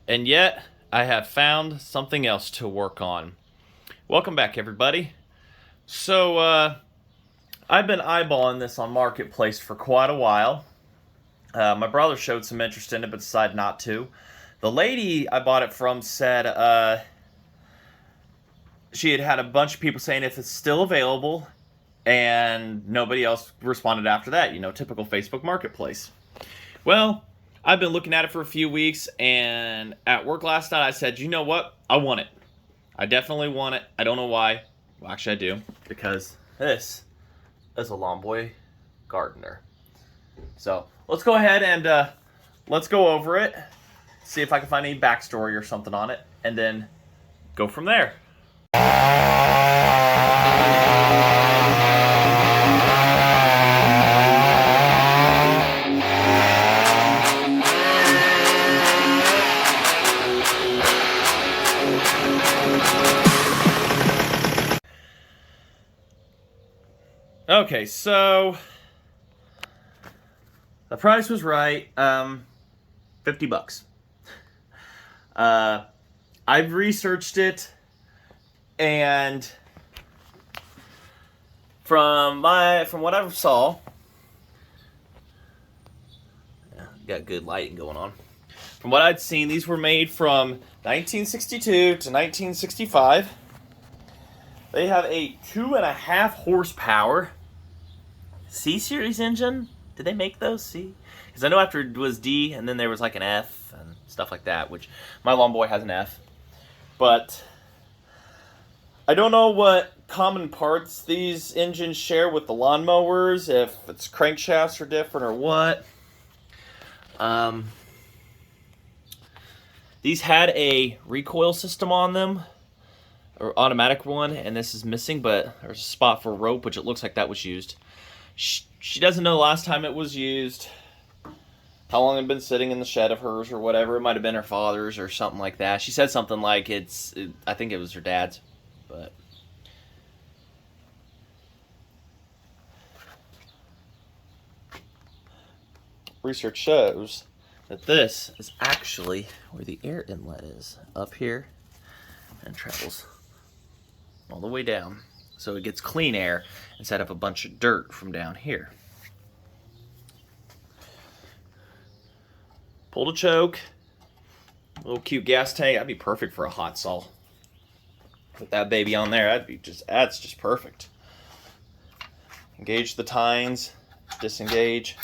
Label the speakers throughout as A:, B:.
A: And yet, I have found something else to work on. Welcome back, everybody. So, I've been eyeballing this on Marketplace for quite a while. My brother showed some interest in it, but decided not to. The lady I bought it from said she had had a bunch of people saying if it's still available, and nobody else responded after that. You know, typical Facebook Marketplace. Well, I've been looking at it for a few weeks, and at work last night I said, you know what? I want it. I definitely want it. I don't know why. Well, actually I do, because this is a Lawn Boy Gardener. So let's go ahead and let's go over it, see if I can find any backstory or something on it, and then go from there. Okay, so the price was right. $50. I've researched it, and from what I saw, got good lighting going on. From what I'd seen, these were made from 1962 to 1965. They have a 2.5 horsepower C-Series engine. Did they make those C? Because I know after it was D, and then there was like an F and stuff like that, which my Lawn Boy has an F. But I don't know what common parts these engines share with the lawnmowers, if it's crankshafts are different or what. These had a recoil system on them, or automatic one, and this is missing, but there's a spot for rope, which it looks like that was used. She doesn't know the last time it was used, how long it had been sitting in the shed of hers or whatever. It might have been her father's or something like that. She said something like I think it was her dad's, but research shows that this is actually where the air inlet is, up here, and travels all the way down, so it gets clean air instead of a bunch of dirt from down here. Pull to choke, little cute gas tank. That'd be perfect for a hot saw. Put that baby on there. That's just perfect. Engage the tines, disengage.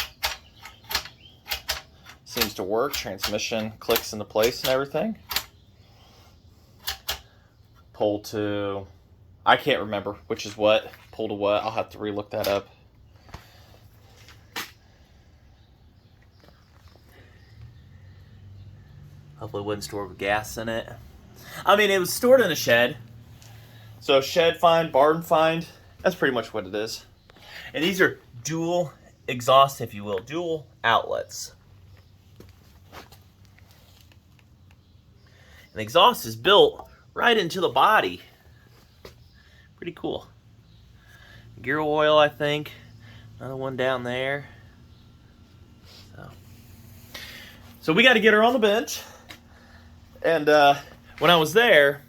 A: Seems to work. Transmission clicks into place and everything. Pull to, I can't remember which is what. Pull to what? I'll have to relook that up. Hopefully it wouldn't store gas in it. I mean, it was stored in a shed. So shed find, barn find, that's pretty much what it is. And these are dual exhaust, if you will, dual outlets. And the exhaust is built right into the body. Pretty cool. Gear oil, I think. Another one down there. So we got to get her on the bench. And when I was there,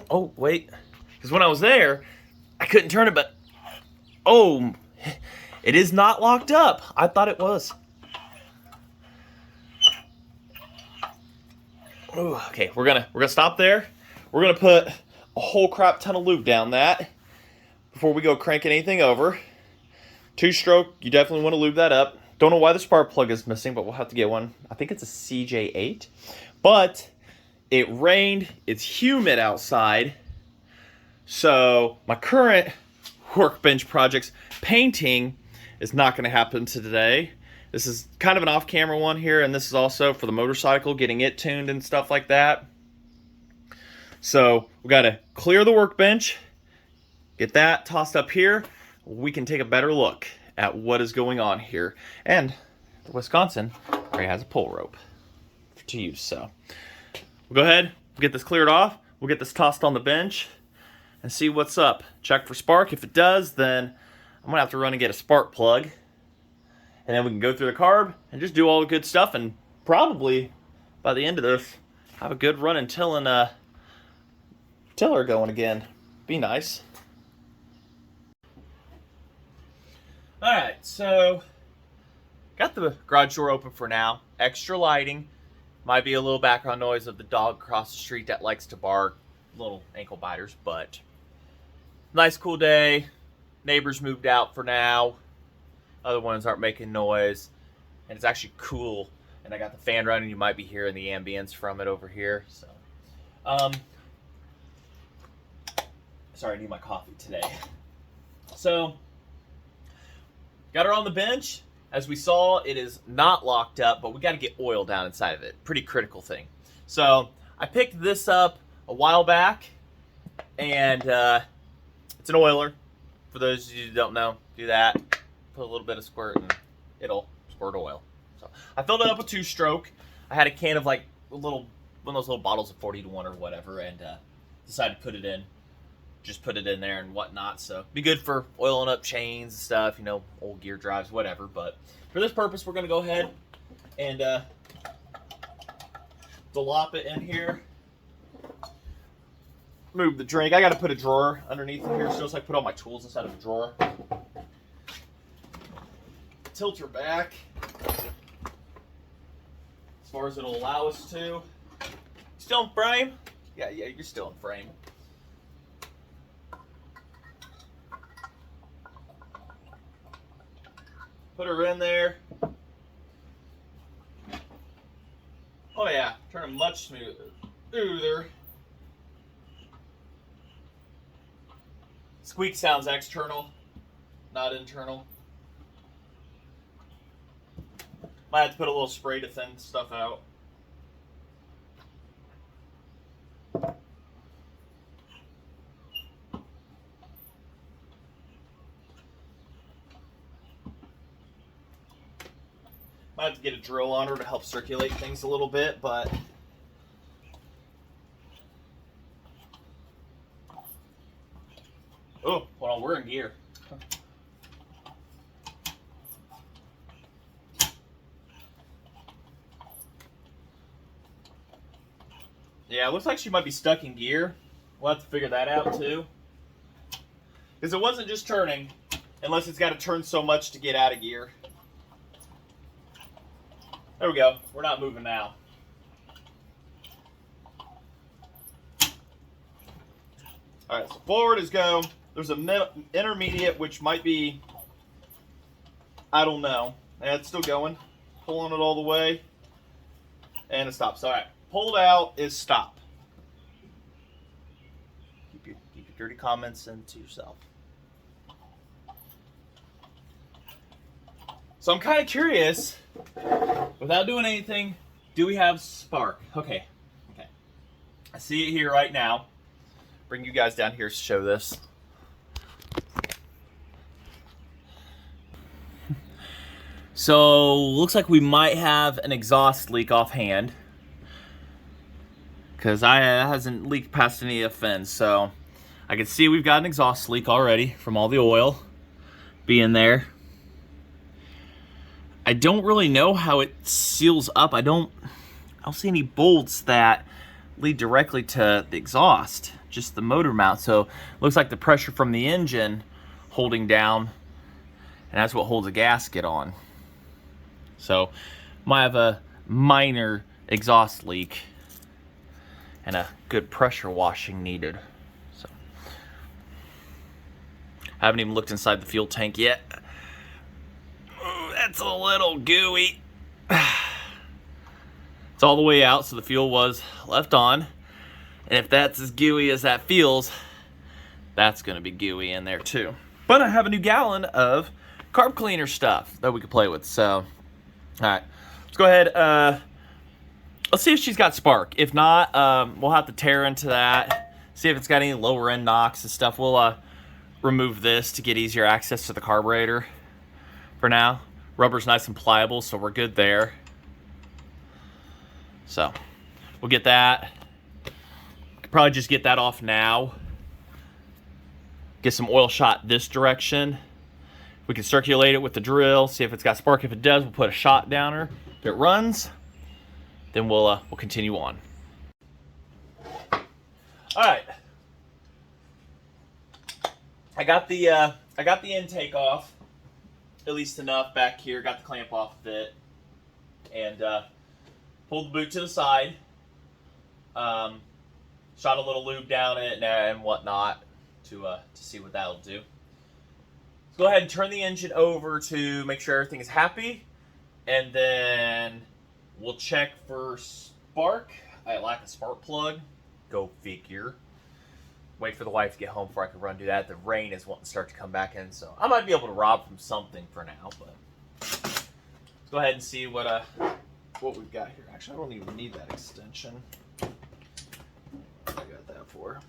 A: oh wait, because when I was there, I couldn't turn it, but oh, it is not locked up. I thought it was. Ooh, okay, we're gonna stop there. We're gonna put a whole crap ton of lube down that before we go cranking anything over. 2-stroke, you definitely want to lube that up. Don't know why the spark plug is missing, but we'll have to get one. I think it's a CJ8. But it rained. It's humid outside. So my current workbench project's painting is not going to happen today. This is kind of an off-camera one here, and this is also for the motorcycle, getting it tuned and stuff like that. So we got to clear the workbench, get that tossed up here. We can take a better look at what is going on here. And Wisconsin already has a pull rope to use. So we'll go ahead, we'll get this cleared off, we'll get this tossed on the bench and see what's up. Check for spark. If it does, then I'm gonna have to run and get a spark plug, and then we can go through the carb and just do all the good stuff and probably by the end of this, have a good running tiller going again. Be nice. Alright, so got the garage door open for now. Extra lighting. Might be a little background noise of the dog across the street that likes to bark. Little ankle biters, but nice cool day. Neighbors moved out for now. Other ones aren't making noise. And it's actually cool. And I got the fan running. You might be hearing the ambience from it over here. So, sorry, I need my coffee today. So, got her on the bench. As we saw, it is not locked up, but we got to get oil down inside of it. Pretty critical thing. So, I picked this up a while back, and it's an oiler. For those of you who don't know, do that. Put a little bit of squirt, and it'll squirt oil. So, I filled it up with 2-stroke. I had a can of like one of those little bottles of 40 to 1 or whatever, and decided to put it in. Just put it in there and whatnot, so be good for oiling up chains and stuff, you know, old gear drives, whatever. But for this purpose, we're going to go ahead and dolop it in here. Move the drink. I got to put a drawer underneath it here, so it's like put all my tools inside of a drawer. Tilt her back as far as it'll allow us to. Still in frame? Yeah, you're still in frame. Put her in there. Oh yeah, turn it much smoother. Squeak sounds external, not internal. Might have to put a little spray to thin stuff out. Might have to get a drill on her to help circulate things a little bit, but oh, hold on, we're in gear. Yeah, it looks like she might be stuck in gear. We'll have to figure that out too. Because it wasn't just turning, unless it's got to turn so much to get out of gear. There we go. We're not moving now. Alright, so forward is go. There's an intermediate, which might be, I don't know. Yeah, it's still going. Pulling it all the way. And it stops. Alright, pulled out is stop. Keep your dirty comments into yourself. So I'm kind of curious, without doing anything, do we have spark? Okay. I see it here right now. Bring you guys down here to show this. So, looks like we might have an exhaust leak offhand. Because it hasn't leaked past any of the fins. So, I can see we've got an exhaust leak already from all the oil being there. I don't really know how it seals up. I don't see any bolts that lead directly to the exhaust, just the motor mount. So it looks like the pressure from the engine holding down, and that's what holds the gasket on. So might have a minor exhaust leak and a good pressure washing needed. So I haven't even looked inside the fuel tank yet. That's a little gooey. It's all the way out, so the fuel was left on. And if that's as gooey as that feels, that's going to be gooey in there too. But I have a new gallon of carb cleaner stuff that we could play with. So, alright, let's go ahead. Let's see if she's got spark. If not, we'll have to tear into that, see if it's got any lower end knocks and stuff. We'll remove this to get easier access to the carburetor for now. Rubber's nice and pliable, so we're good there. So, we'll get that. Could probably just get that off now. Get some oil shot this direction. We can circulate it with the drill, see if it's got spark. If it does, we'll put a shot down her. If it runs, then we'll continue on. All right. I got the intake off, at least enough back here. Got the clamp off of it, and pulled the boot to the side. Shot a little lube down it and whatnot to see what that'll do. Let's go ahead and turn the engine over to make sure everything is happy, and then we'll check for spark. I lack a spark plug. Go figure. Wait for the wife to get home before I can run do that. The rain is wanting to start to come back in, so I might be able to rob from something for now. But let's go ahead and see what we've got here. Actually, I don't even need that extension. I got that for.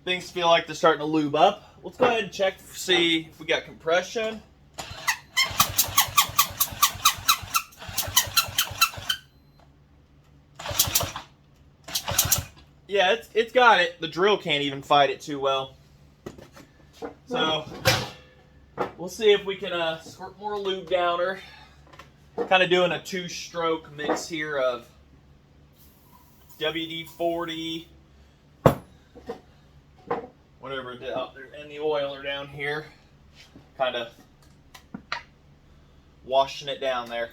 A: Things feel like they're starting to lube up. Let's go ahead and check to see if we got compression. Yeah, it's got it. The drill can't even fight it too well. So we'll see if we can squirt more lube down her. Kind of doing a 2-stroke mix here of WD-40, whatever it is up there, and the oiler down here. Kind of washing it down there.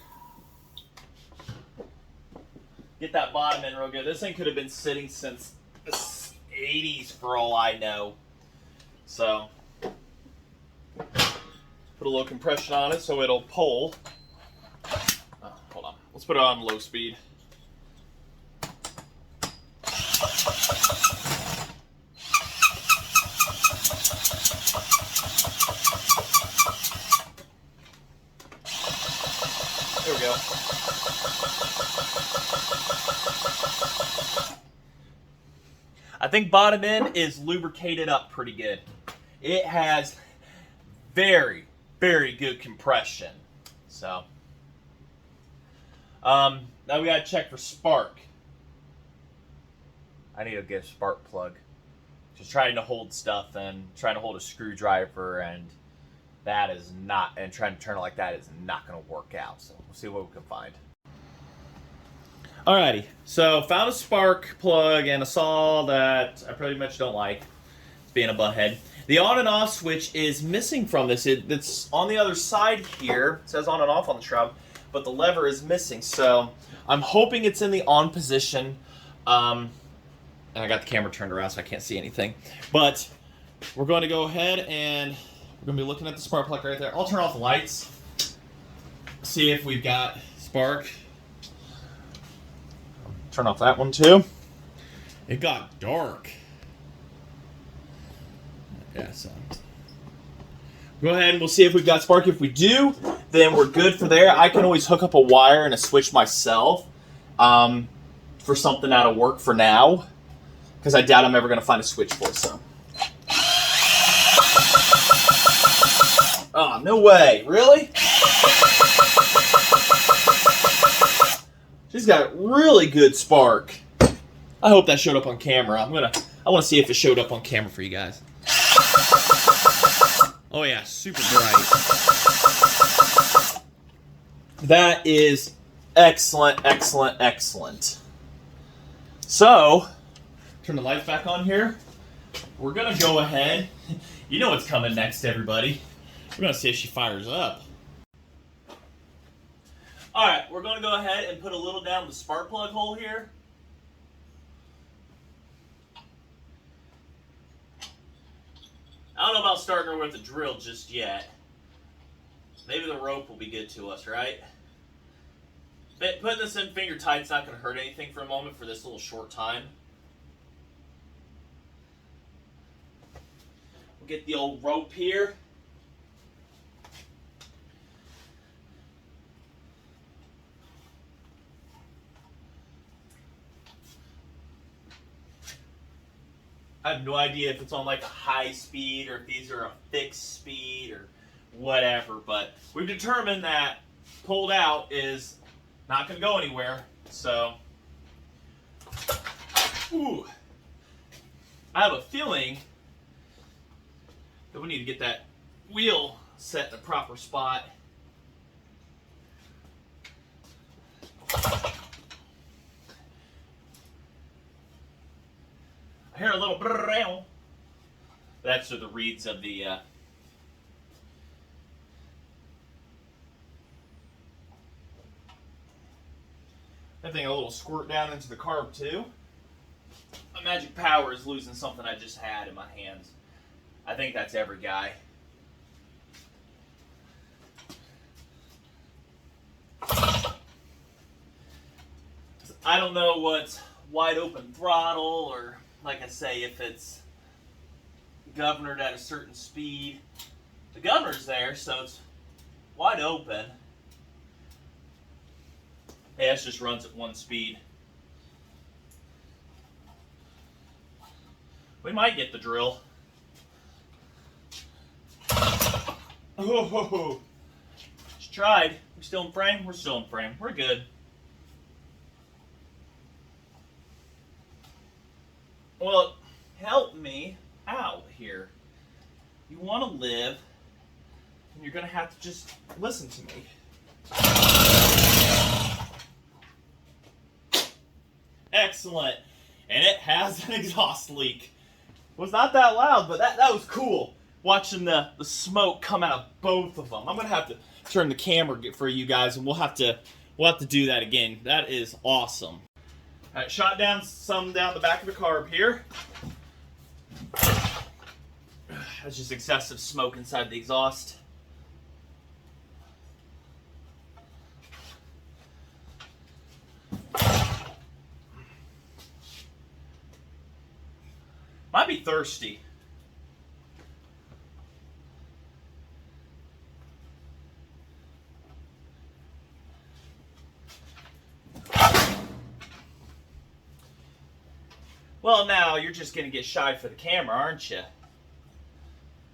A: Get that bottom in real good. This thing could have been sitting since the 80s for all I know. So, put a little compression on it so it'll pull. Oh, hold on. Let's put it on low speed. There we go. I think bottom end is lubricated up pretty good. It has very, very good compression. So, now we gotta check for spark. I need to get a spark plug. Just trying to hold stuff and trying to hold a screwdriver, and that is not, and trying to turn it like that is not gonna work out. So we'll see what we can find. Alrighty, so found a spark plug and a saw that I pretty much don't like. It's being a butthead. The on and off switch is missing from this. It's on the other side here. It says on and off on the shroud, but the lever is missing. So I'm hoping it's in the on position. And I got the camera turned around so I can't see anything. But we're going to go ahead and we're going to be looking at the spark plug right there. I'll turn off the lights. See if we've got spark. Turn off that one too. It got dark. Yeah, so go ahead and we'll see if we've got spark. If we do, then we're good for there. I can always hook up a wire and a switch myself for something out of work for now, because I doubt I'm ever going to find a switch for it. So, oh, no way, really? She's got really good spark. I hope that showed up on camera. I want to see if it showed up on camera for you guys. Oh yeah, super bright. That is excellent, excellent, excellent. So, turn the lights back on here. We're gonna go ahead. You know what's coming next, everybody. We're gonna see if she fires up. Alright, we're going to go ahead and put a little down the spark plug hole here. I don't know about starting her with a drill just yet. Maybe the rope will be good to us, right? But putting this in finger tight's not going to hurt anything for a moment for this little short time. We'll get the old rope here. I have no idea if it's on like a high speed or if these are a fixed speed or whatever, but we've determined that pulled out is not going to go anywhere. So, ooh, I have a feeling that we need to get that wheel set in the proper spot. I hear a little brrrr. That's the reeds of the I think a little squirt down into the carb too. My magic power is losing something I just had in my hands. I think that's every guy. I don't know what's wide open throttle, or like I say, if it's governed at a certain speed. The governor's there, so it's wide open. Hey, this just runs at one speed. We might get the drill. Oh, just tried. We still in frame? We're still in frame. We're good. Well, help me out here. You want to live, and you're going to have to just listen to me. Excellent. And it has an exhaust leak. It was not that loud, but that was cool. Watching the smoke come out of both of them. I'm going to have to turn the camera for you guys, and we'll have to do that again. That is awesome. All right, shot down some down the back of the carb here. That's just excessive smoke inside the exhaust. Might be thirsty. Well, now you're just going to get shy for the camera, aren't you? I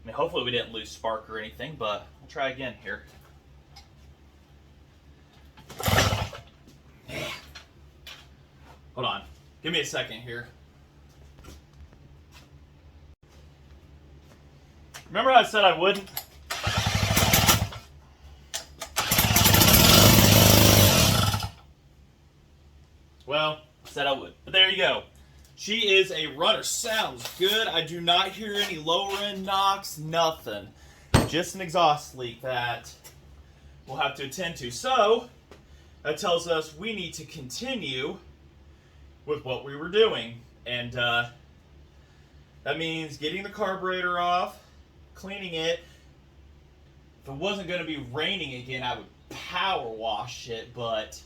A: mean, hopefully we didn't lose spark or anything, but we'll try again here. Hold on. Give me a second here. Remember how I said I wouldn't? Well, I said I would. But there you go. She is a runner. Sounds good. I do not hear any lower end knocks, nothing. Just an exhaust leak that we'll have to attend to. So, that tells us we need to continue with what we were doing. And that means getting the carburetor off, cleaning it. If it wasn't going to be raining again, I would power wash it, but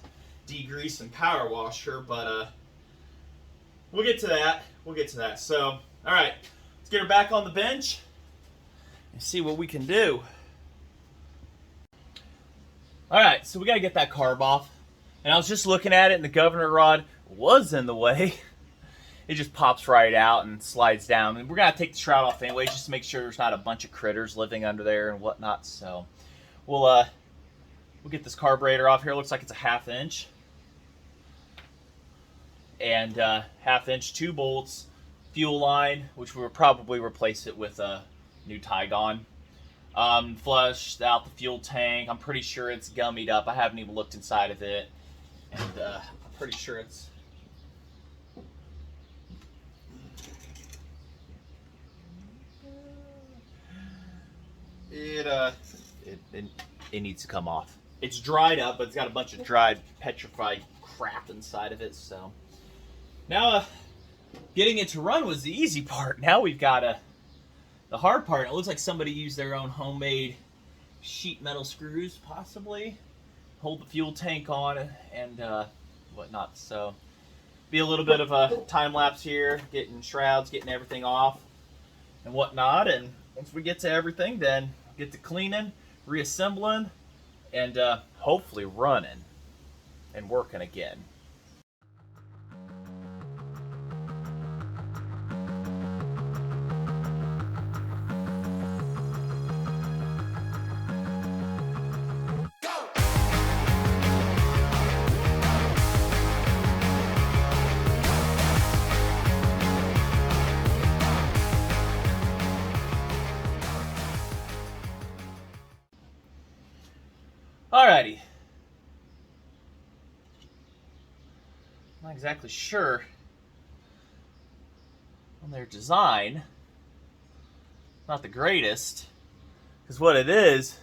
A: degrease and power wash her. But we'll get to that. We'll get to that. So, all right, let's get her back on the bench and see what we can do. All right, so we got to get that carb off. And I was just looking at it, and the governor rod was in the way. It just pops right out and slides down. And we're going to take the shroud off anyway, just to make sure there's not a bunch of critters living under there and whatnot. So we'll get this carburetor off here. It looks like it's a 1/2 inch. And 1/2 inch, 2 bolts, fuel line, which we will probably replace it with a new Tygon. Flushed out the fuel tank. I'm pretty sure it's gummied up. I haven't even looked inside of it. And I'm pretty sure it's... It needs to come off. It's dried up, but it's got a bunch of dried, petrified crap inside of it. So now getting it to run was the easy part. Now we've got the hard part. It looks like somebody used their own homemade sheet metal screws, possibly, hold the fuel tank on and whatnot. So be a little bit of a time lapse here, getting shrouds, getting everything off and whatnot. And once we get to everything, then get to cleaning, reassembling, and hopefully running and working again. Alrighty. Not exactly sure on their design. Not the greatest. Because what it is,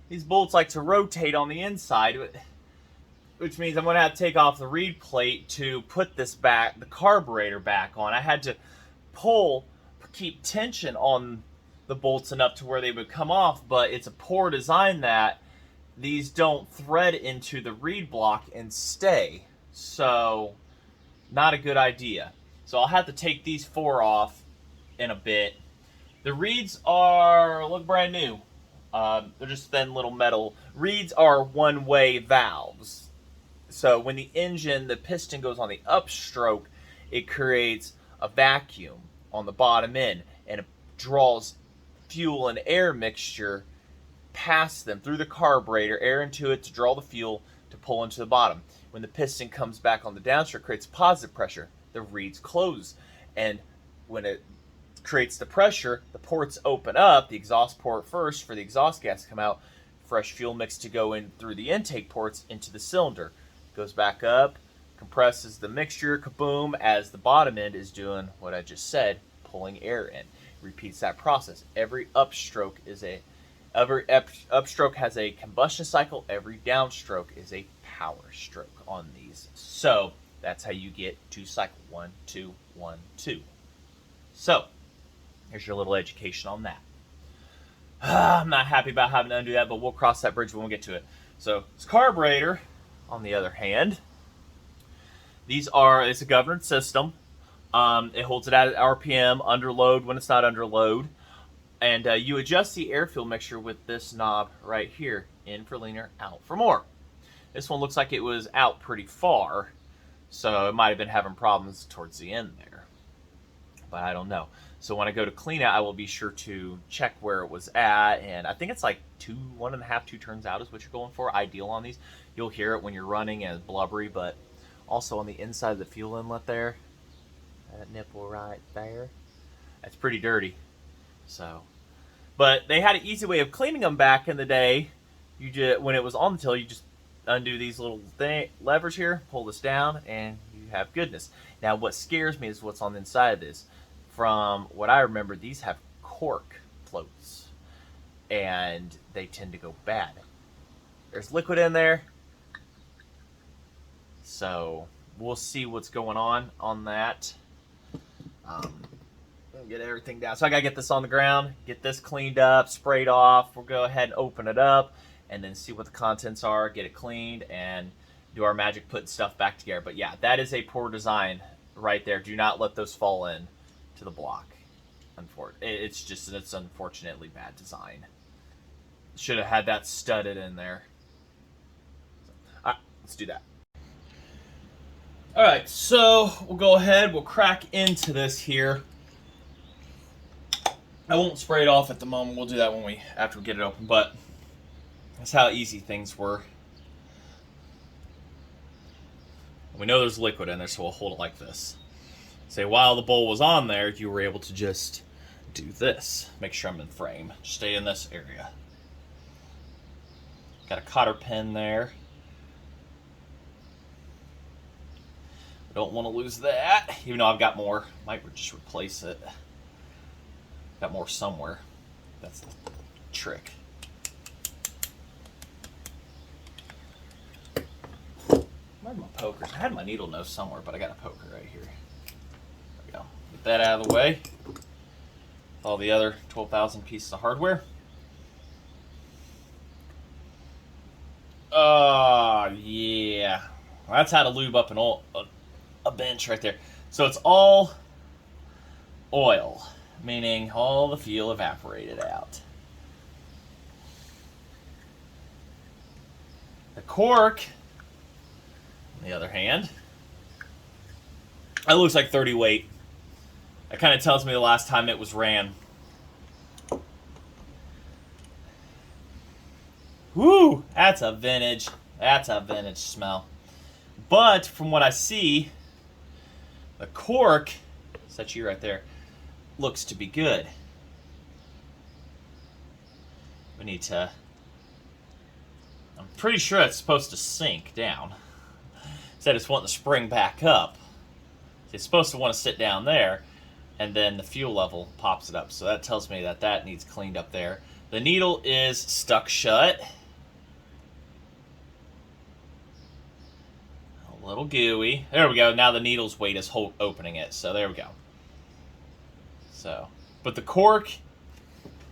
A: these bolts like to rotate on the inside, which means I'm going to have to take off the reed plate to put this back, the carburetor back on. I had to keep tension on the bolts enough to where they would come off, but it's a poor design that these don't thread into the reed block and stay. So, not a good idea. So I'll have to take these 4 off in a bit. The reeds look brand new. They're just thin little metal. Reeds are one-way valves. So when the piston goes on the upstroke, it creates a vacuum on the bottom end, and it draws fuel and air mixture past them through the carburetor, air into it to draw the fuel to pull into the bottom. When the piston comes back on the downstroke, creates positive pressure, the reeds close. And when it creates the pressure, the ports open up, the exhaust port first for the exhaust gas to come out, fresh fuel mix to go in through the intake ports into the cylinder. Goes back up, compresses the mixture, kaboom, as the bottom end is doing what I just said, pulling air in. Repeats that process. Every upstroke has a combustion cycle, every downstroke is a power stroke on these. So that's how you get 2 cycle 1, 2, 1, 2. So here's your little education on that. I'm not happy about having to undo that, but we'll cross that bridge when we get to it. So this carburetor, on the other hand, it's a governed system. It holds it at RPM, under load when it's not under load. And you adjust the air fuel mixture with this knob right here. In for leaner, out for more. This one looks like it was out pretty far, so it might have been having problems towards the end there. But I don't know. So when I go to clean it, I will be sure to check where it was at. And I think it's like 1.5, 2 turns out is what you're going for. Ideal on these. You'll hear it when you're running and it's blubbery, but also on the inside of the fuel inlet there, that nipple right there, that's pretty dirty. So, but they had an easy way of cleaning them back in the day. When it was on the till, you just undo these little levers here, pull this down, and you have goodness. Now, what scares me is what's on the inside of this. From what I remember, these have cork floats, and they tend to go bad. There's liquid in there, so we'll see what's going on that. Get everything down. So I gotta get this on the ground, get this cleaned up, sprayed off. We'll go ahead and open it up, and then see what the contents are, get it cleaned, and do our magic putting stuff back together. But yeah, that is a poor design right there. Do not let those fall in to the block. It's unfortunately bad design. Should have had that studded in there. All right, let's do that. All right, so we'll go ahead, we'll crack into this here. I won't spray it off at the moment. We'll do that after we get it open, but that's how easy things were. We know there's liquid in there, so we'll hold it like this. Say, while the bowl was on there, you were able to just do this. Make sure I'm in frame. Stay in this area. Got a cotter pin there. Don't want to lose that, even though I've got more. Might just replace it. Got more somewhere. That's the trick. Where's my pokers? I had my needle nose somewhere, but I got a poker right here. There we go. Get that out of the way. All the other 12,000 pieces of hardware. Yeah. Well, that's how to lube up a bench right there. So it's all oil, meaning all the fuel evaporated out. The cork, on the other hand, that looks like 30 weight. That kind of tells me the last time it was ran. Woo! That's a vintage smell. But from what I see, the cork, that's you right there, looks to be good. We need to I'm pretty sure it's supposed to sink down. Instead, it's wanting to spring back up. It's supposed to want to sit down there, and then the fuel level pops it up. So that tells me that that needs cleaned up there. The needle is stuck shut. A little gooey. There we go. Now the needle's weight is opening it. So there we go. So, but the cork,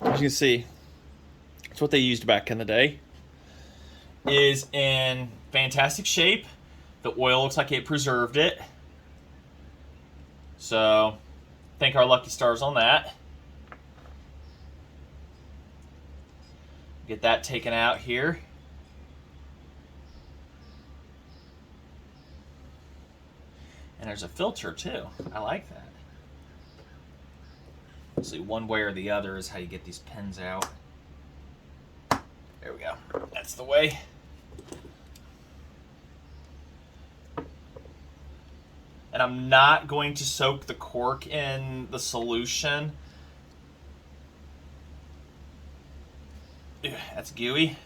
A: as you can see, it's what they used back in the day, is in fantastic shape. The oil looks like it preserved it. So, thank our lucky stars on that. Get that taken out here. And there's a filter too. I like that. Obviously, one way or the other is how you get these pins out. There we go. That's the way. And I'm not going to soak the cork in the solution. Ew, that's gooey.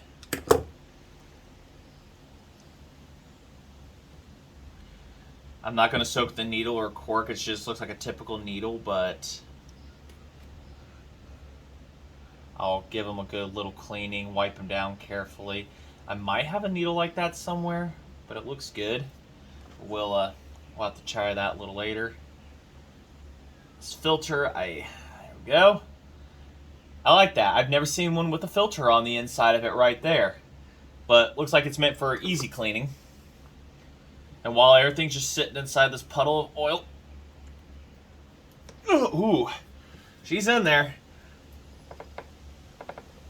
A: I'm not going to soak the needle or cork. It just looks like a typical needle, but I'll give them a good little cleaning, wipe them down carefully. I might have a needle like that somewhere, but it looks good. We'll have to try that a little later. This filter, there we go. I like that. I've never seen one with a filter on the inside of it right there. But looks like it's meant for easy cleaning. And while everything's just sitting inside this puddle of oil, ooh, she's in there.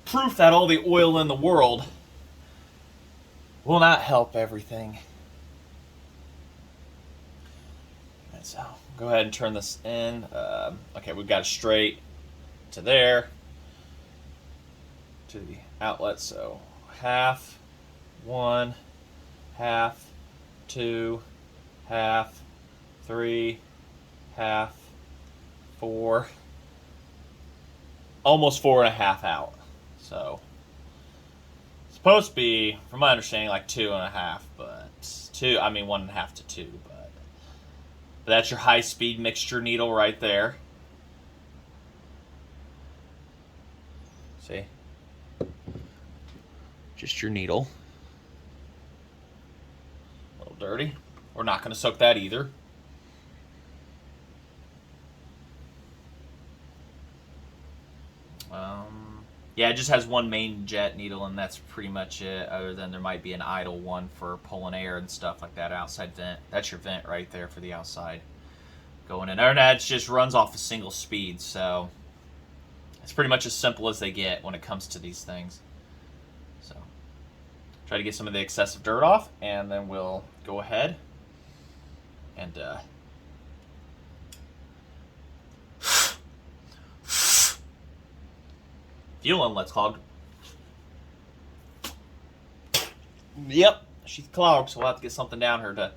A: Proof that all the oil in the world will not help everything. And so, go ahead and turn this in. Okay, we've got it straight to there, to the outlet. So, half, 1, half, 2, half, 3, half, 4, almost 4.5 out. So, supposed to be, from my understanding, like 2.5, but 1.5 to 2, but that's your high-speed mixture needle right there. See? Just your needle. A little dirty. We're not going to soak that either. Yeah, it just has one main jet needle, and that's pretty much it, other than there might be an idle one for pulling air and stuff like that, outside vent. That's your vent right there for the outside going in. And that just runs off a single speed, so it's pretty much as simple as they get when it comes to these things. So, try to get some of the excessive dirt off, and then we'll go ahead and fuel inlet's clogged. Yep, she's clogged, so we'll have to get something down here to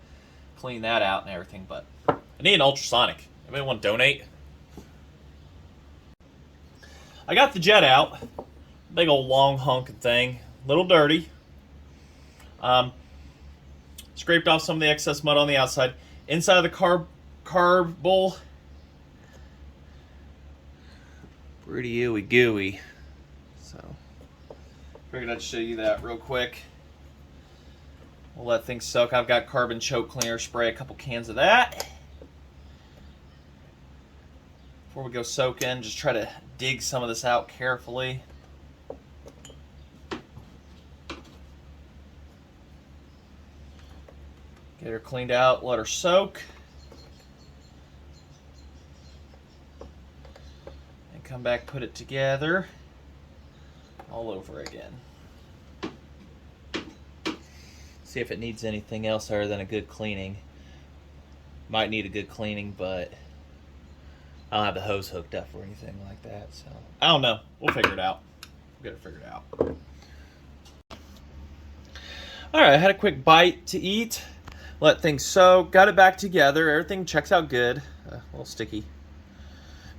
A: clean that out and everything. But I need an ultrasonic. Anybody want to donate? I got the jet out. Big old long honking thing. A little dirty. Scraped off some of the excess mud on the outside. Inside of the carb bowl. Pretty ooey gooey. So, figured I'd show you that real quick. We'll let things soak. I've got carbon choke cleaner spray, a couple cans of that. Before we go soaking, just try to dig some of this out carefully. Get her cleaned out, let her soak. And come back, put it together all over again. See if it needs anything else other than a good cleaning. Might need a good cleaning, but I don't have the hose hooked up or anything like that, so I don't know. We'll figure it out. We'll get it figured out. Alright, I had a quick bite to eat. Let things soak. Got it back together. Everything checks out good. A little sticky.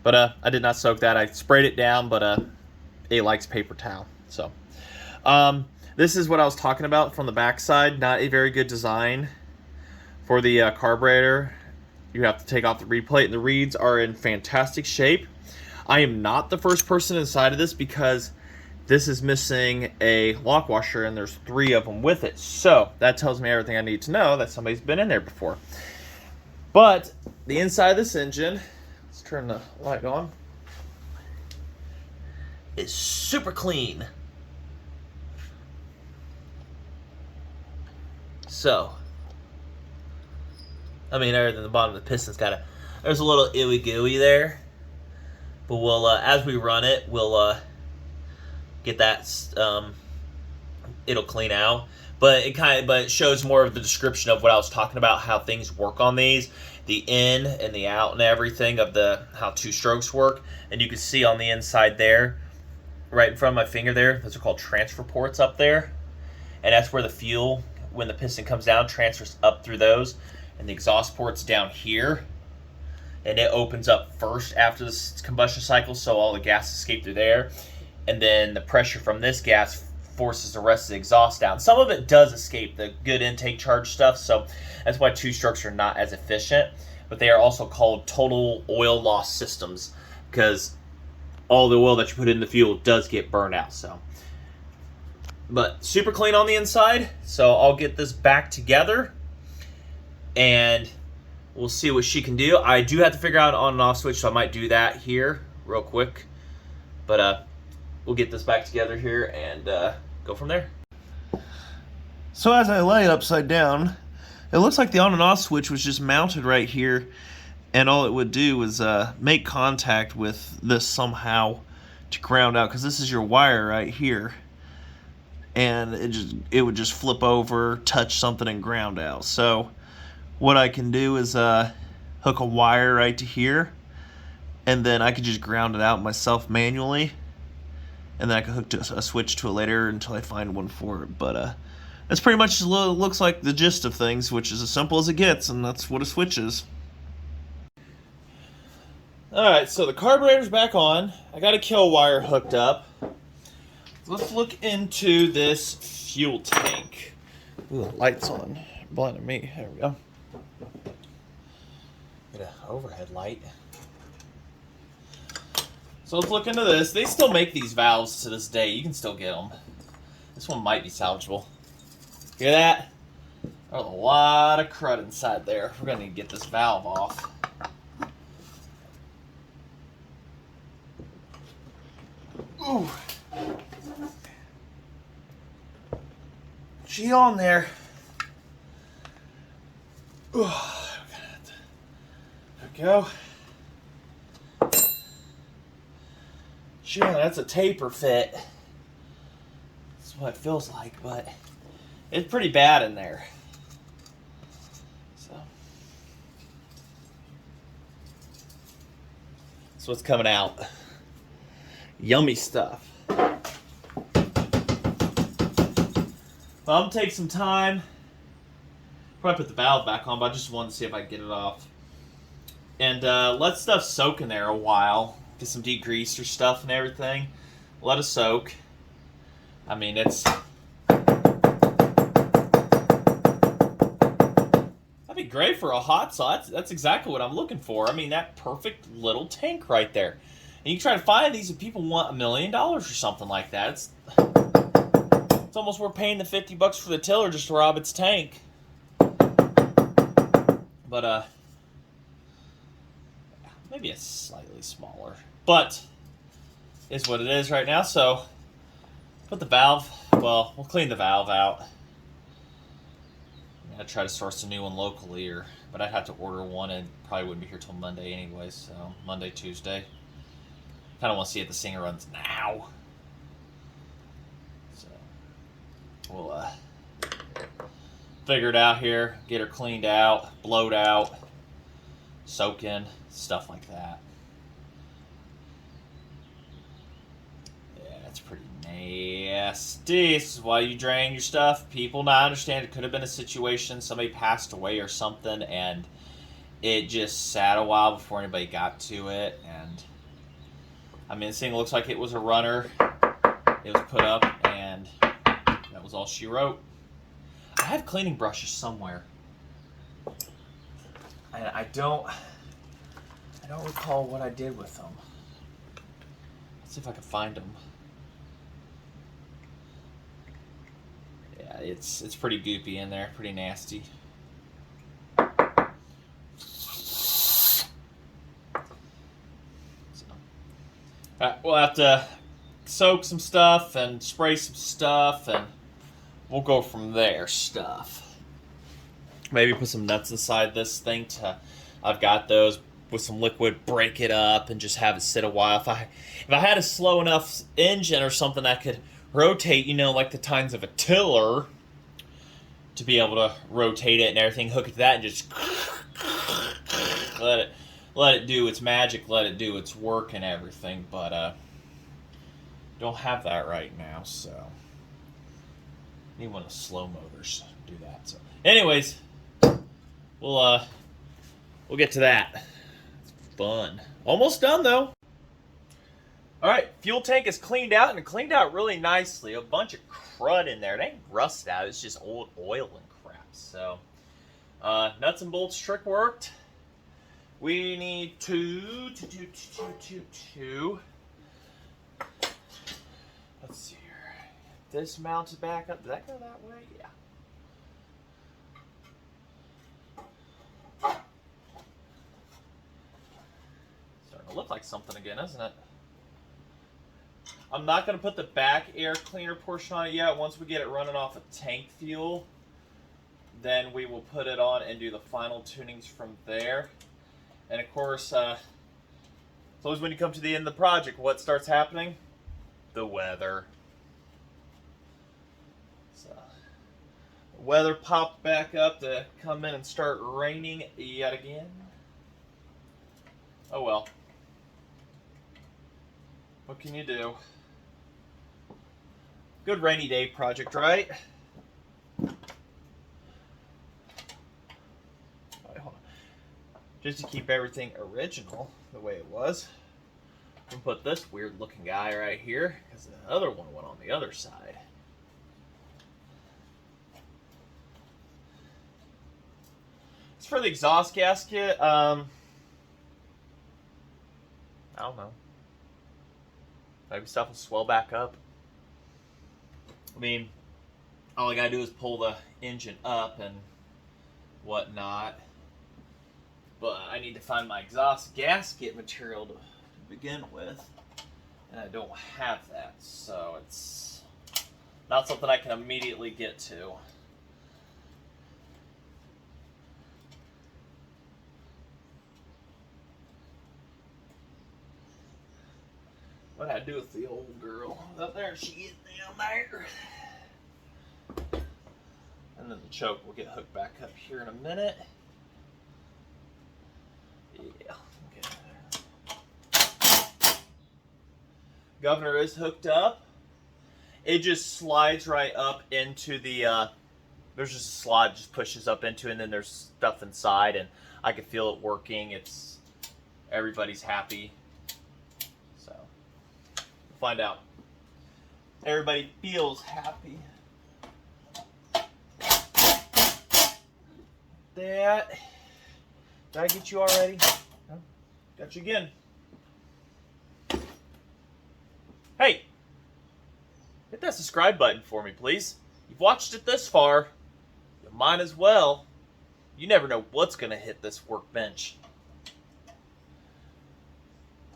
A: But I did not soak that. I sprayed it down, but it likes paper towel. So This is what I was talking about from the backside. Not a very good design for the carburetor. You have to take off the reed plate, and the reeds are in fantastic shape. I am not the first person inside of this because this is missing a lock washer, and there's 3 of them with it. So that tells me everything I need to know that somebody's been in there before. But the inside of this engine, let's turn the light on, is super clean. So, I mean, other than the bottom of the piston's there's a little ooey gooey there, but we'll as we run it, we'll get that it'll clean out. But it shows more of the description of what I was talking about, how things work on these, the in and the out and everything of how 2 strokes work. And you can see on the inside there, right in front of my finger there, those are called transfer ports up there, and that's where the fuel, when the piston comes down, transfers up through those, and the exhaust port's down here, and it opens up first after the combustion cycle, so all the gas escape through there, and then the pressure from this gas forces the rest of the exhaust down. Some of it does escape, the good intake charge stuff, so that's why 2 strokes are not as efficient, but they are also called total oil loss systems, because all the oil that you put in the fuel does get burned out. So, but super clean on the inside. So I'll get this back together and we'll see what she can do. I do have to figure out an on and off switch, so I might do that here real quick. But we'll get this back together here and go from there. So as I lay it upside down, it looks like the on and off switch was just mounted right here, and all it would do was make contact with this somehow to ground out, because this is your wire right here, and it would just flip over, touch something, and ground out. So what I can do is hook a wire right to here, and then I could just ground it out myself manually, and then I can hook a switch to it later until I find one for it. But that's pretty much looks like the gist of things, which is as simple as it gets, and that's what a switch is. Alright, so the carburetor's back on. I got a kill wire hooked up. Let's look into this fuel tank. Ooh, the light's on. Blinding me. There we go. Get an overhead light. So let's look into this. They still make these valves to this day. You can still get them. This one might be salvageable. Hear that? There's a lot of crud inside there. We're going to need to get this valve off. Ooh. She on there. Ooh. There we go. She on there. That's a taper fit. That's what it feels like, but it's pretty bad in there. So that's what's coming out. Yummy stuff. Well, I'm gonna take some time. Probably put the valve back on, but I just wanted to see if I can get it off. And let stuff soak in there a while. Get some degreaser stuff and everything. Let it soak. I mean, that'd be great for a hot sauce. That's exactly what I'm looking for. I mean, that perfect little tank right there. And you can try to find these if people want $1 million or something like that. It's almost worth paying the $50 for the tiller just to rob its tank. But maybe it's slightly smaller. But is what it is right now. So put the valve. Well, we'll clean the valve out. I'd try to source a new one locally, but I'd have to order one, and probably wouldn't be here till Monday anyway. So Monday, Tuesday. Kind of want to see if the Singer runs now. So we'll figure it out here, get her cleaned out, blowed out, soak in, stuff like that. Yeah, it's pretty nasty. This is why you drain your stuff. People now understand it could have been a situation, somebody passed away or something, and it just sat a while before anybody got to it. And I mean, this thing looks like it was a runner. It was put up, and that was all she wrote. I have cleaning brushes somewhere. And I don't recall what I did with them. Let's see if I can find them. Yeah, it's pretty goopy in there, pretty nasty. We'll have to soak some stuff and spray some stuff, and we'll go from there. Maybe put some nuts inside this thing. I've got those with some liquid. Break it up and just have it sit a while. If I had a slow enough engine or something that could rotate, like the tines of a tiller, to be able to rotate it and everything, hook it to that and just let it do its magic, let it do its work and everything, but don't have that right now, so need one of the slow motors to do that. So anyways, we'll get to that. It's fun. Almost done though. Alright, fuel tank is cleaned out, and it cleaned out really nicely. A bunch of crud in there. It ain't rust out, it's just old oil and crap. So nuts and bolts trick worked. We need two. Let's see here. This mounted back up. Did that go that way? Yeah. Starting to look like something again, isn't it? I'm not going to put the back air cleaner portion on it yet. Once we get it running off of tank fuel, then we will put it on and do the final tunings from there. And of course, it's always when you come to the end of the project, what starts happening? The weather. So, the weather popped back up to come in and start raining yet again. Oh well. What can you do? Good rainy day project, right? Just to keep everything original the way it was, we'll put this weird looking guy right here, because the other one went on the other side. It's for the exhaust gasket. I don't know. Maybe stuff will swell back up. I mean, all I gotta do is pull the engine up and whatnot. But I need to find my exhaust gasket material to begin with, and I don't have that, so it's not something I can immediately get to. What did I do with the old girl? Up there, she get down there. And then the choke will get hooked back up here in a minute. Yeah, okay. Governor is hooked up. It just slides right up into the, there's just a slide just pushes up into it, and then there's stuff inside, and I can feel it working. Everybody's happy. So, we'll find out. Everybody feels happy. That. Did I get you already? No? Got you again. Hey! Hit that subscribe button for me, please. You've watched it this far. You might as well. You never know what's going to hit this workbench.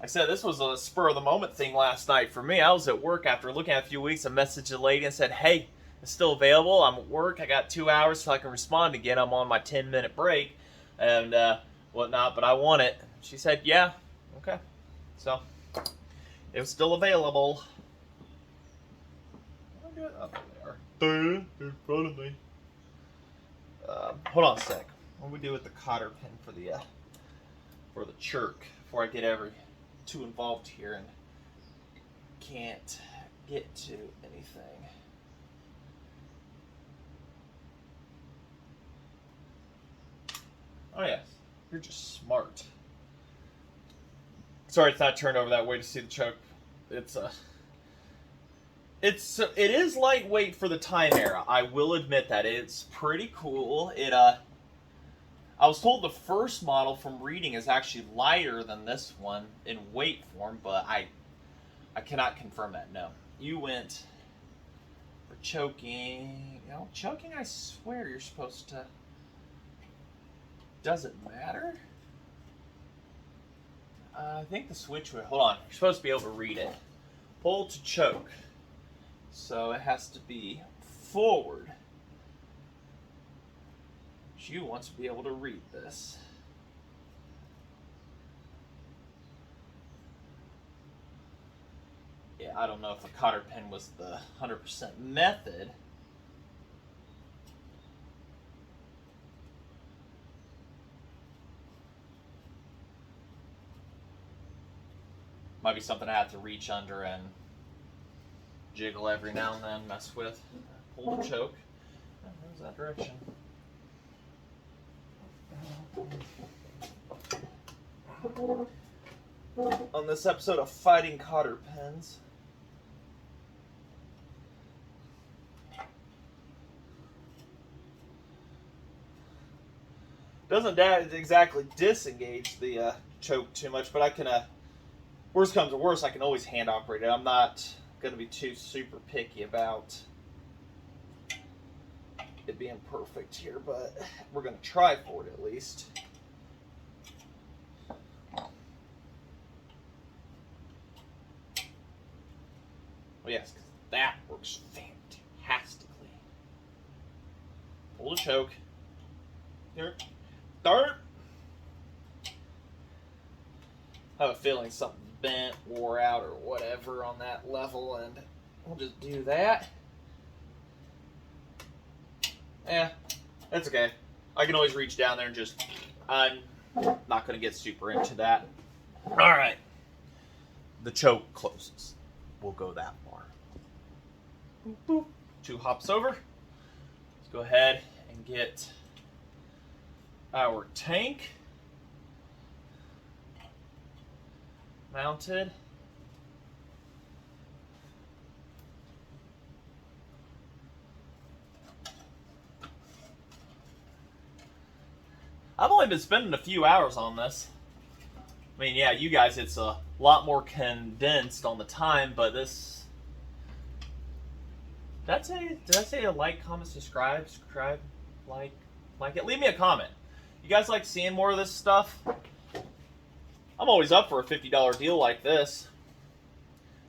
A: I said this was a spur-of-the-moment thing last night for me. I was at work after looking at a few weeks. I messaged a lady and said, hey, it's still available. I'm at work. I got 2 hours so I can respond again. I'm on my 10-minute break and whatnot, but I want it. She said, yeah, okay. So, it was still available. Up there. In front of me. Hold on a sec. What do we do with the cotter pin for the chirk before I get too involved here and can't get to anything? Oh yes, you're just smart. Sorry it's not turned over that way to see the choke. It's it is lightweight for the time era. I will admit that it's pretty cool. I was told the first model from reading is actually lighter than this one in weight form, but I cannot confirm that. No, you went for choking. You know, choking. I swear you're supposed to. Does it matter? I think the switch would. Hold on. You're supposed to be able to read it. Pull to choke. So it has to be forward. You want to be able to read this. Yeah, I don't know if a cotter pen was the 100% method. Might be something I have to reach under and jiggle every now and then, mess with. Pull the choke. There's that direction. On this episode of Fighting Cotter Pens. Doesn't exactly disengage the choke too much, but I can, worst comes to worst, I can always hand operate it. I'm not going to be too super picky about it being perfect here, but we're going to try for it at least. Well, yes, because that works fantastically. Pull the choke. Here. Start. I have a feeling something's bent, wore out, or whatever on that level, and we'll just do that. Yeah, that's okay. I can always reach down there and just... I'm not going to get super into that. Alright. The choke closes. We'll go that far. Boop, boop. 2 hops over. Let's go ahead and get our tank mounted. I've only been spending a few hours on this. I mean, yeah, you guys, it's a lot more condensed on the time, but this... Did I say a like, comment, subscribe, like it? Leave me a comment. You guys like seeing more of this stuff? I'm always up for a $50 deal like this.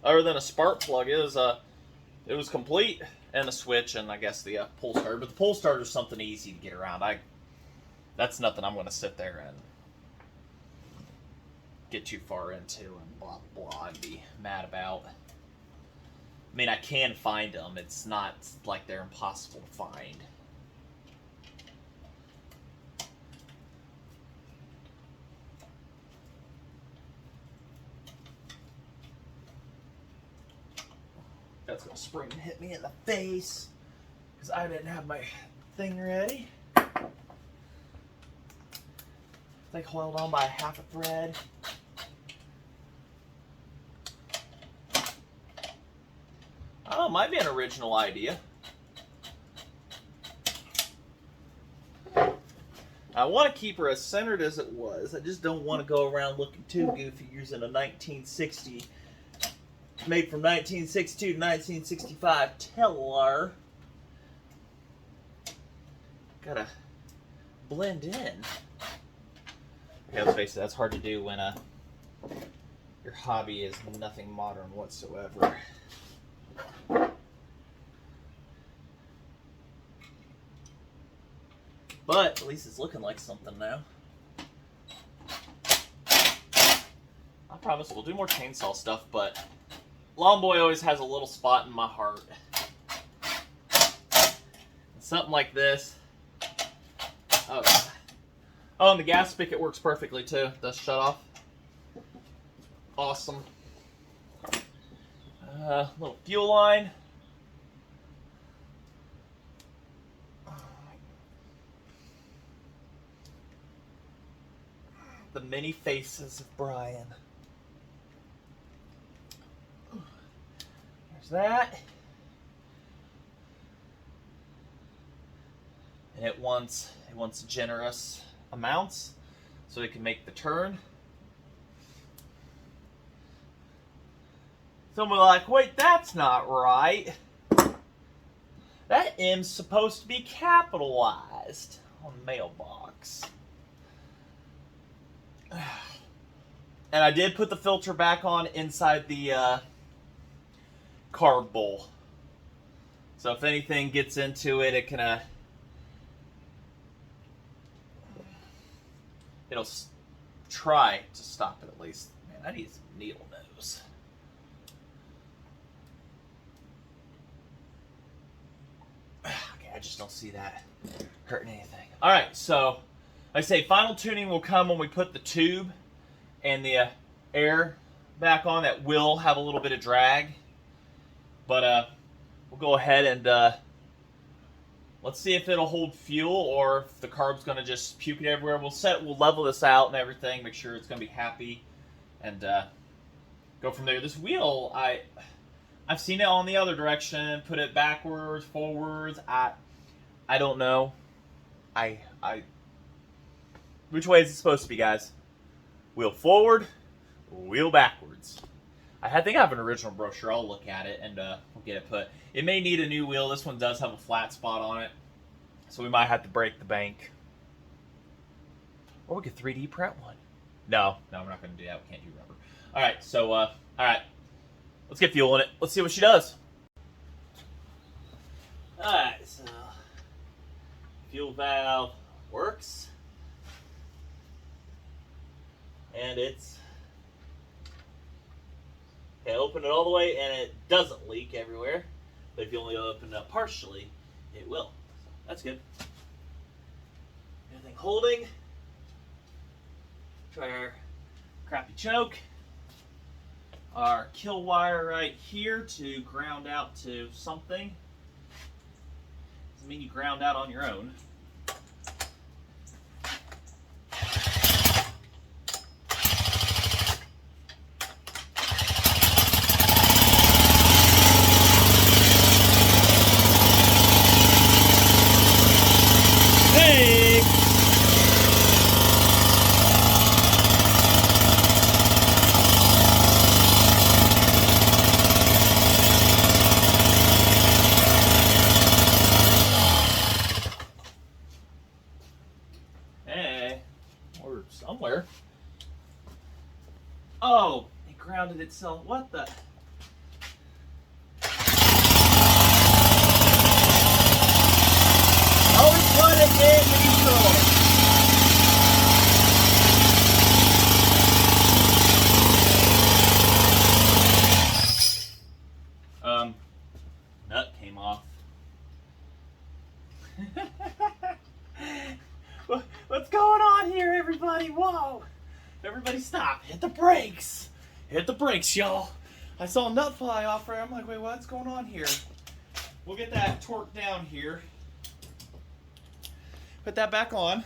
A: Other than a spark plug, it was complete, and a switch, and I guess the pull starter. But the pull starter is something easy to get around. That's nothing I'm going to sit there and get too far into and blah blah and be mad about. I mean, I can find them. It's not like they're impossible to find. That's going to spring and hit me in the face because I didn't have my thing ready. Like coiled on by half a thread. Oh, might be an original idea. I want to keep her as centered as it was. I just don't want to go around looking too goofy using a 1960, made from 1962 to 1965 Tellar. Gotta blend in. Okay, let's face it, that's hard to do when your hobby is nothing modern whatsoever. But at least it's looking like something now. I promise we'll do more chainsaw stuff, but Lawn Boy always has a little spot in my heart. And something like this. Oh, oh, and the gas spigot works perfectly too. Does shut off. Awesome. Little fuel line. The many faces of Brian. There's that. and it wants generous amounts so it can make the turn. Someone like, wait, that's not right. That M's supposed to be capitalized on mailbox. And I did put the filter back on inside the carb bowl. So if anything gets into it, it can it'll try to stop it at least. Man, I need some needle nose. Okay, I just don't see that hurting anything. All right, so like I say, final tuning will come when we put the tube and the air back on. That will have a little bit of drag, but we'll go ahead and let's see if it'll hold fuel or if the carb's going to just puke it everywhere. We'll level this out and everything, make sure it's going to be happy, and go from there. This wheel, I've seen it on the other direction. Put it backwards, forwards. I don't know. Which way is it supposed to be, guys? Wheel forward, wheel backwards. I think I have an original brochure. I'll look at it and we'll get it put. It may need a new wheel. This one does have a flat spot on it, so we might have to break the bank. Or we could 3D print one. No, we're not going to do that. We can't do rubber. All right, so all right, let's get fuel in it. Let's see what she does. All right, so fuel valve works, and it's. Okay, open it all the way, and it doesn't leak everywhere. But if you only open it up partially, it will. So that's good. Everything holding. Try our crappy choke. Our kill wire right here to ground out to something. Doesn't mean you ground out on your own. Somewhere. Oh, it grounded itself. What the? Always put it in neutral. Nut came off. What's going on here, everybody? Whoa! Everybody stop. Hit the brakes. Hit the brakes, y'all. I saw a nut fly off there. I'm like, wait, what's going on here? We'll get that torque down here. Put that back on.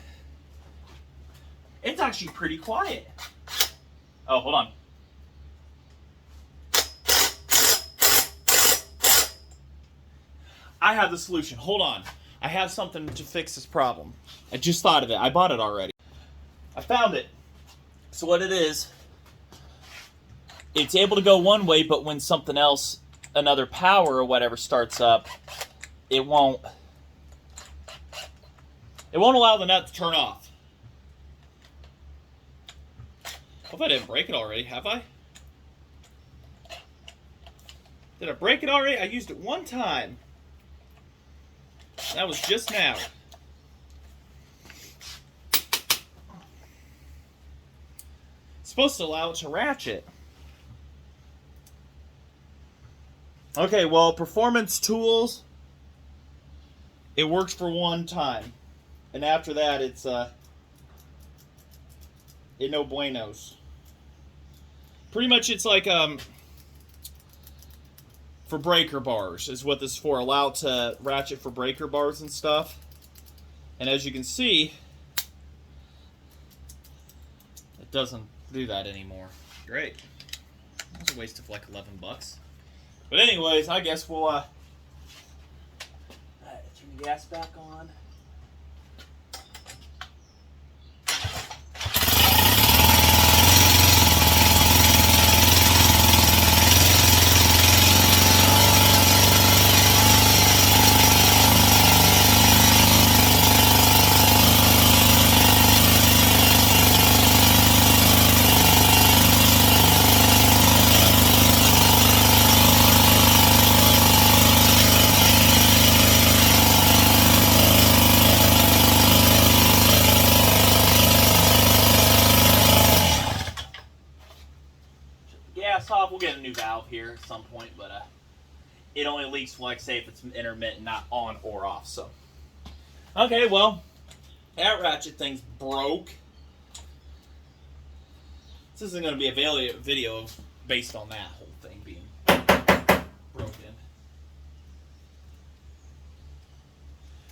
A: It's actually pretty quiet. Oh, hold on. I have the solution. Hold on. I have something to fix this problem. I just thought of it. I bought it already. I found it. So what it is, it's able to go one way, but when something else, another power or whatever starts up, it won't allow the nut to turn off. Hope I didn't break it already, have I? Did I break it already? I used it one time. That was just now. It's supposed to allow it to ratchet. Okay, well, performance tools, it works for one time. And after that, it's it no buenos. Pretty much it's like for breaker bars is what this is for. Allow it to ratchet for breaker bars and stuff. And as you can see, it doesn't do that anymore. Great. That was a waste of like 11 bucks. But anyways, I guess we'll turn the gas back on. get a new valve here at some point, but it only leaks, like say, if it's intermittent, not on or off. So, okay, well, that ratchet thing's broke. This isn't going to be a video based on that whole thing being broken.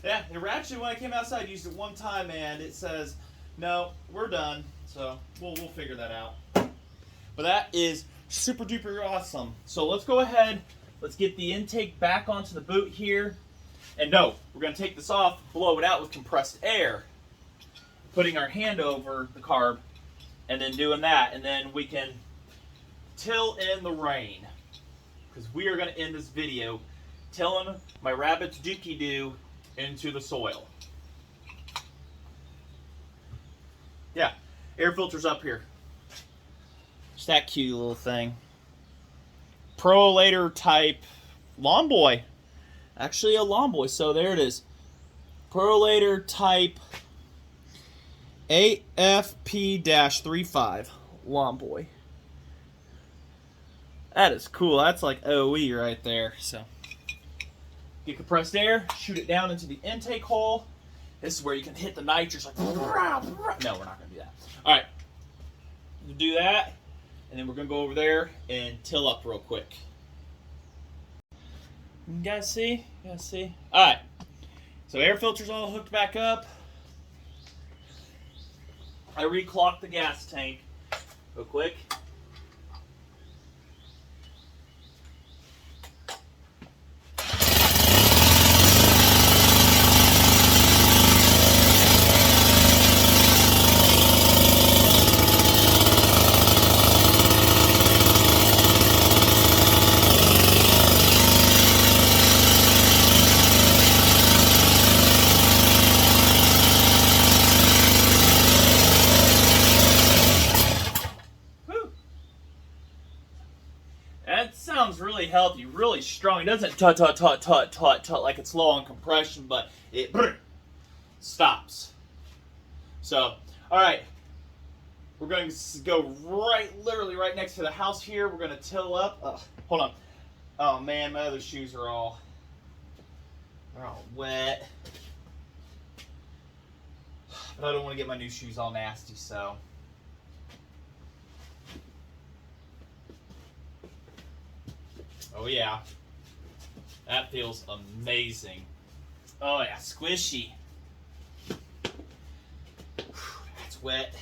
A: Yeah, the ratchet, when I came outside, used it one time, and it says, no, we're done. So we'll figure that out. But that is super duper awesome. So let's go ahead. Let's get the intake back onto the boot here. And no, we're going to take this off, blow it out with compressed air. Putting our hand over the carb, and then doing that. And then we can till in the rain. Because we are going to end this video tilling my rabbit's dookie-doo into the soil. Yeah, air filter's up here. Just that cute little thing. Prolator type lawn boy. Actually a lawn boy, so there it is. Prolator type AFP-35 lawn boy. That is cool. That's like OE right there. So get compressed air, shoot it down into the intake hole. This is where you can hit the nitrous like. No, we're not going to do that. All right, we'll do that, and then we're going to go over there and till up real quick. You guys see? You guys see? All right. So air filter's all hooked back up. I reclocked the gas tank real quick. That sounds really healthy, really strong. It doesn't tut like it's low on compression, but it stops. So, all right, we're going to go literally right next to the house here. We're going to till up. Hold on. Oh man, my other shoes are all wet. But I don't want to get my new shoes all nasty, so. Oh yeah, that feels amazing. Oh yeah, squishy. That's wet.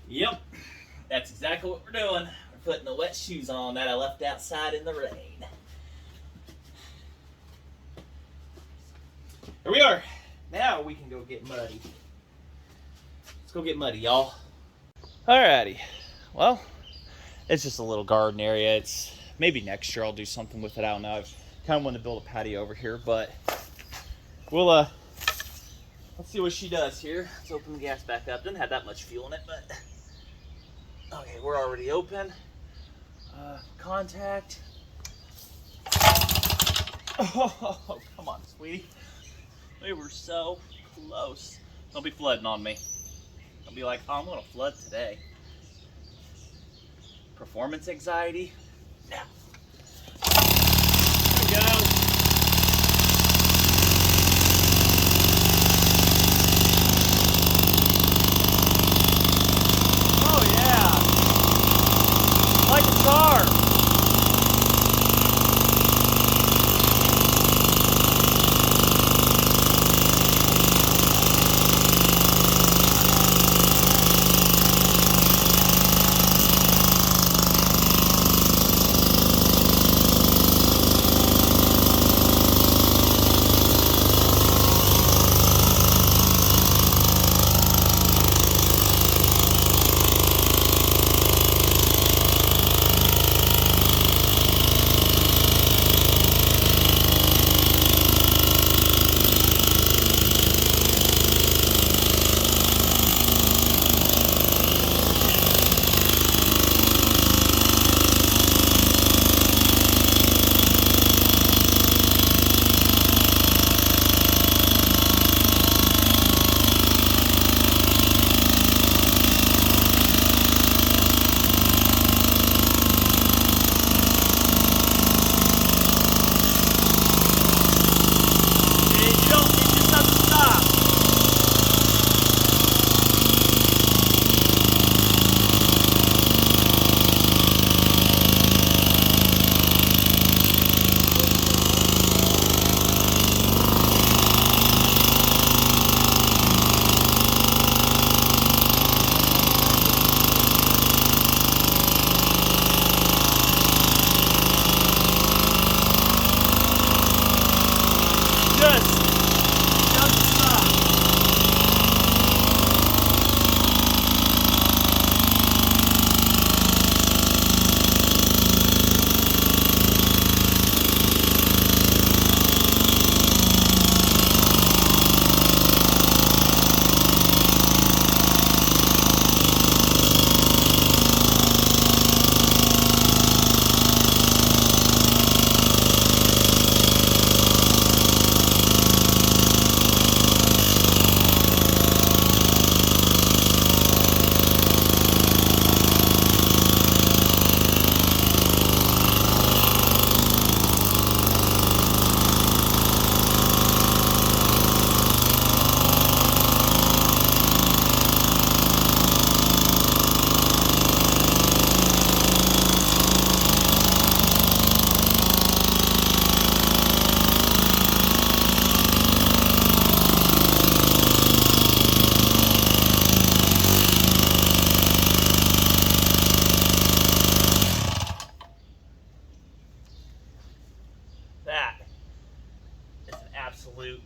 A: Yep, that's exactly what we're doing. We're putting the wet shoes on that I left outside in the rain. Here we are. Now we can go get muddy. Let's go get muddy, y'all. Alrighty, well. It's just a little garden area. It's maybe next year I'll do something with it. I don't know. I've kind of wanted to build a patio over here, but we'll let's see what she does here. Let's open the gas back up. Didn't have that much fuel in it, but okay, we're already open. Contact. Oh, come on, sweetie. We were so close. Don't be flooding on me. Don't be like, oh, I'm gonna flood today. Performance anxiety? No. There we go. Oh yeah. Like a car.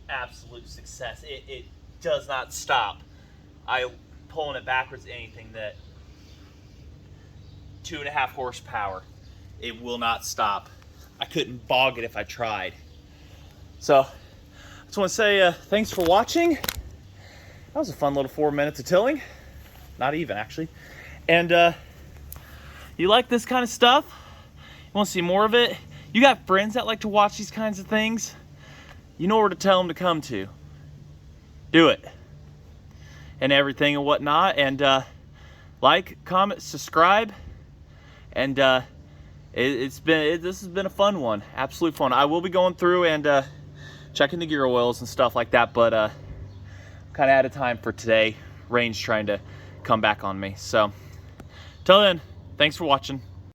A: absolute success. It does not stop. I pulling it backwards, anything that 2.5 horsepower. It will not stop. I couldn't bog it if I tried. So I just want to say thanks for watching. That was a fun little 4 minutes of tilling. Not even, actually. And you like this kind of stuff? You want to see more of it? You got friends that like to watch these kinds of things? You know where to tell them to come to. Do it. And everything and whatnot. And like, comment, subscribe. And this has been a fun one. Absolute fun. I will be going through and checking the gear oils and stuff like that. But kind of out of time for today. Rain's trying to come back on me. So, till then, thanks for watching.